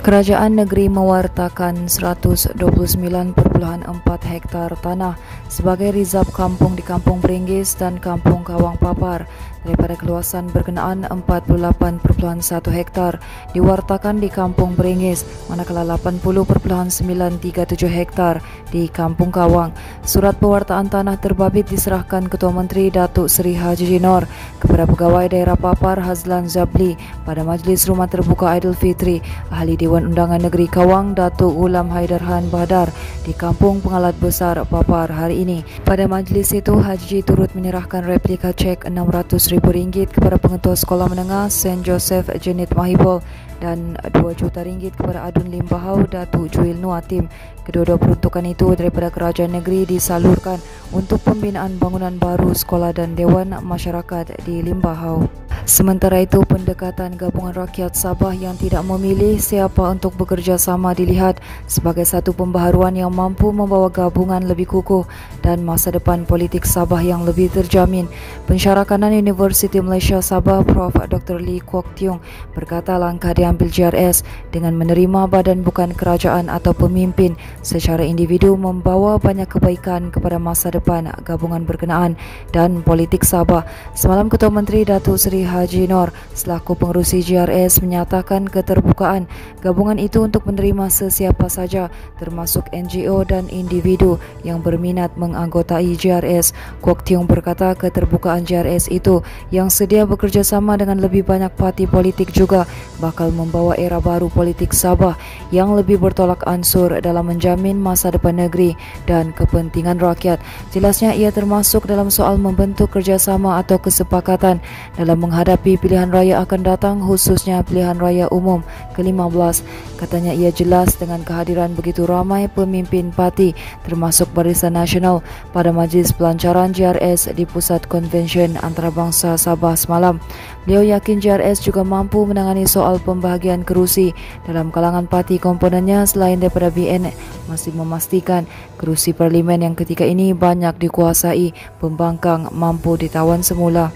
Kerajaan negeri mewartakan 129.4 hektar tanah sebagai rizab kampung di Kampung Beringgis dan Kampung Kawang Papar daripada keluasan berkenaan 48.1 hektar diwartakan di Kampung Beringgis, manakala 80.937 hektar di Kampung Kawang. Surat pewartaan tanah terbabit diserahkan Ketua Menteri Datuk Seri Haji Nur kepada Pegawai Daerah Papar Hazlan Zabli pada Majlis Rumah Terbuka Aidilfitri Ahli Dewan Undangan Negeri Kawang Datuk Ghulam Haidarhan Badar di Kampung Pengalat Besar Papar hari ini. Pada majlis itu, Haji turut menyerahkan replika cek RM600,000 kepada Pengetua Sekolah Menengah St. Joseph Jenit Mahibol dan RM2 juta kepada Adun Limbahau Datuk Juil Nuatim. Kedua-dua peruntukan itu daripada kerajaan negeri disalurkan untuk pembinaan bangunan baru sekolah dan dewan masyarakat di Limbahau. Sementara itu, pendekatan Gabungan Rakyat Sabah yang tidak memilih siapa untuk bekerja sama dilihat sebagai satu pembaharuan yang mampu membawa gabungan lebih kukuh dan masa depan politik Sabah yang lebih terjamin. Pensyarakanan Universiti Malaysia Sabah Prof. Dr. Lee Kwok Tiong berkata langkah diambil JRS dengan menerima badan bukan kerajaan atau pemimpin secara individu membawa banyak kebaikan kepada masa depan gabungan berkenaan dan politik Sabah. Semalam Ketua Menteri Datuk Seri Haji Nur selaku pengerusi JRS menyatakan keterbukaan gabungan itu untuk menerima sesiapa saja termasuk NGO dan individu yang berminat menganggotai JRS. Kwok Tiong berkata keterbukaan JRS itu yang sedia bekerjasama dengan lebih banyak parti politik juga bakal membawa era baru politik Sabah yang lebih bertolak ansur dalam menjamin masa depan negeri dan kepentingan rakyat. Jelasnya ia termasuk dalam soal membentuk kerjasama atau kesepakatan dalam menghadapi pilihan raya akan datang, khususnya pilihan raya umum ke-15. Katanya ia jelas dengan kehadiran begitu ramai pemimpin parti termasuk Barisan Nasional pada majlis pelancaran JRS di Pusat Konvensyen Antarabangsa Sabah semalam. Beliau yakin JRS juga mampu menangani soal pembahagian kerusi dalam kalangan parti komponennya selain daripada BN masih memastikan kerusi parlimen yang ketika ini banyak dikuasai pembangkang mampu ditawan semula.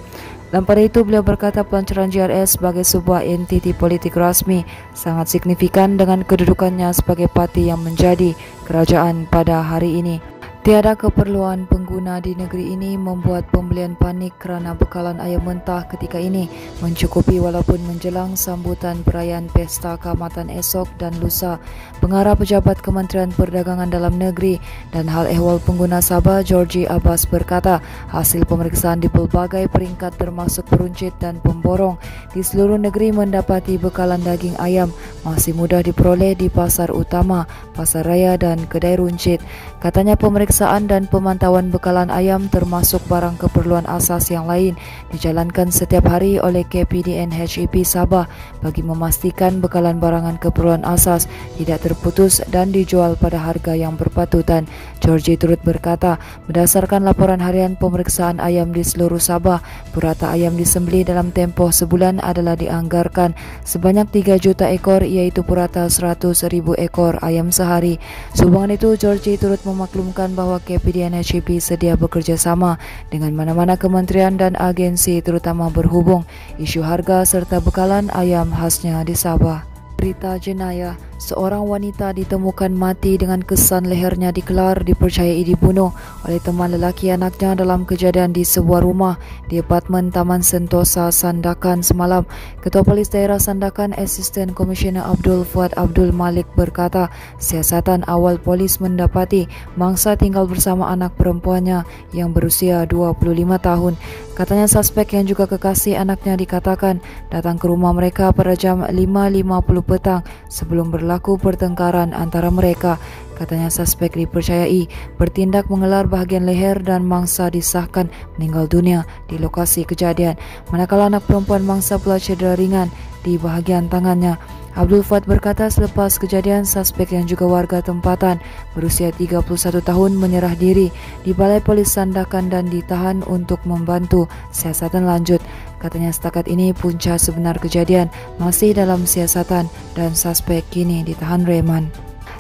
Dan pada itu beliau berkata pelancaran JRS sebagai sebuah entiti politik rasmi sangat signifikan dengan kedudukannya sebagai parti yang menjadi kerajaan pada hari ini. Tiada keperluan pengguna di negeri ini membuat pembelian panik kerana bekalan ayam mentah ketika ini mencukupi walaupun menjelang sambutan perayaan Pesta Kaamatan esok dan lusa. Pengarah Pejabat Kementerian Perdagangan Dalam Negeri dan Hal Ehwal Pengguna Sabah Georgie Abbas berkata hasil pemeriksaan di pelbagai peringkat termasuk peruncit dan pemborong di seluruh negeri mendapati bekalan daging ayam masih mudah diperoleh di pasar utama, pasar raya dan kedai runcit. Katanya pemeriksaan dan pemantauan bekalan ayam termasuk barang keperluan asas yang lain dijalankan setiap hari oleh KPDN HEP Sabah bagi memastikan bekalan barangan keperluan asas tidak terputus dan dijual pada harga yang berpatutan. Georgie turut berkata, berdasarkan laporan harian pemeriksaan ayam di seluruh Sabah, purata ayam disembelih dalam tempoh sebulan adalah dianggarkan sebanyak 3 juta ekor iaitu purata 100,000 ekor ayam sehari. Sehubungan itu, Georgie turut memaklumkan bahawa KPDN HEP sedia bekerja sama dengan mana-mana kementerian dan agensi terutama berhubung isu harga serta bekalan ayam khasnya di Sabah. Berita jenayah, seorang wanita ditemukan mati dengan kesan lehernya dikelar dipercayai dibunuh oleh teman lelaki anaknya dalam kejadian di sebuah rumah di apartmen Taman Sentosa Sandakan semalam. Ketua Polis Daerah Sandakan Asisten Komisioner Abdul Fuad Abdul Malik berkata siasatan awal polis mendapati mangsa tinggal bersama anak perempuannya yang berusia 25 tahun. Katanya suspek yang juga kekasih anaknya dikatakan datang ke rumah mereka pada jam 5.50 petang sebelum berlaku pertengkaran antara mereka. Katanya suspek dipercayai bertindak mengelar bahagian leher dan mangsa disahkan meninggal dunia di lokasi kejadian, manakala anak perempuan mangsa pula cedera ringan di bahagian tangannya. Abdul Fuad berkata selepas kejadian suspek yang juga warga tempatan berusia 31 tahun menyerah diri di Balai Polis Sandakan dan ditahan untuk membantu siasatan lanjut. Katanya setakat ini punca sebenar kejadian masih dalam siasatan dan suspek kini ditahan reman.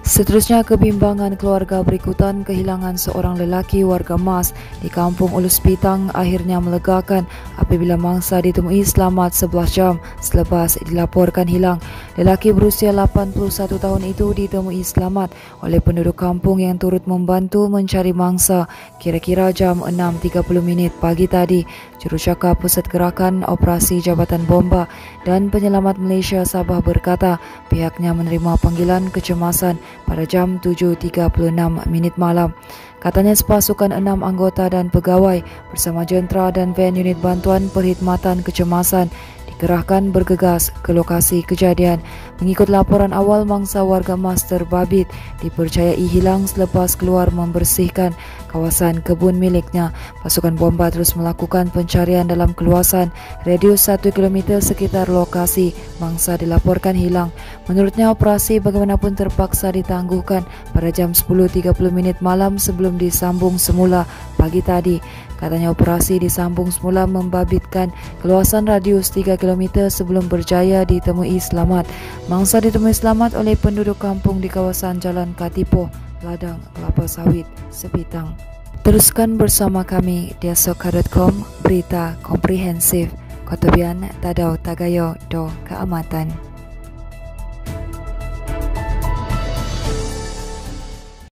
Seterusnya, kebimbangan keluarga berikutan kehilangan seorang lelaki warga Mas di Kampung Ulus Pitang akhirnya melegakan apabila mangsa ditemui selamat 11 jam selepas dilaporkan hilang. Lelaki berusia 81 tahun itu ditemui selamat oleh penduduk kampung yang turut membantu mencari mangsa kira-kira jam 6.30 pagi tadi. Jurucakap Pusat Gerakan Operasi Jabatan Bomba dan Penyelamat Malaysia Sabah berkata pihaknya menerima panggilan kecemasan pada jam 7.36 malam. Katanya sepasukan 6 anggota dan pegawai bersama jentera dan van unit bantuan perkhidmatan kecemasan dikerahkan bergegas ke lokasi kejadian. Mengikut laporan awal, mangsa warga Mas terbabit dipercayai hilang selepas keluar membersihkan kawasan kebun miliknya. Pasukan bomba terus melakukan pencarian dalam keluasan radius 1 km sekitar lokasi mangsa dilaporkan hilang. Menurutnya, operasi bagaimanapun terpaksa ditangguhkan pada jam 10.30 malam sebelum disambung semula pagi tadi. Katanya operasi disambung semula membabitkan keluasan radius 3 km sebelum berjaya ditemui selamat. Mangsa ditemui selamat oleh penduduk kampung di kawasan Jalan Katipoh, Ladang Kelapa Sawit, Sepitang. Teruskan bersama kami di asoka.com, berita komprehensif, Kotobian Tadau Tagayo Do Keamatan.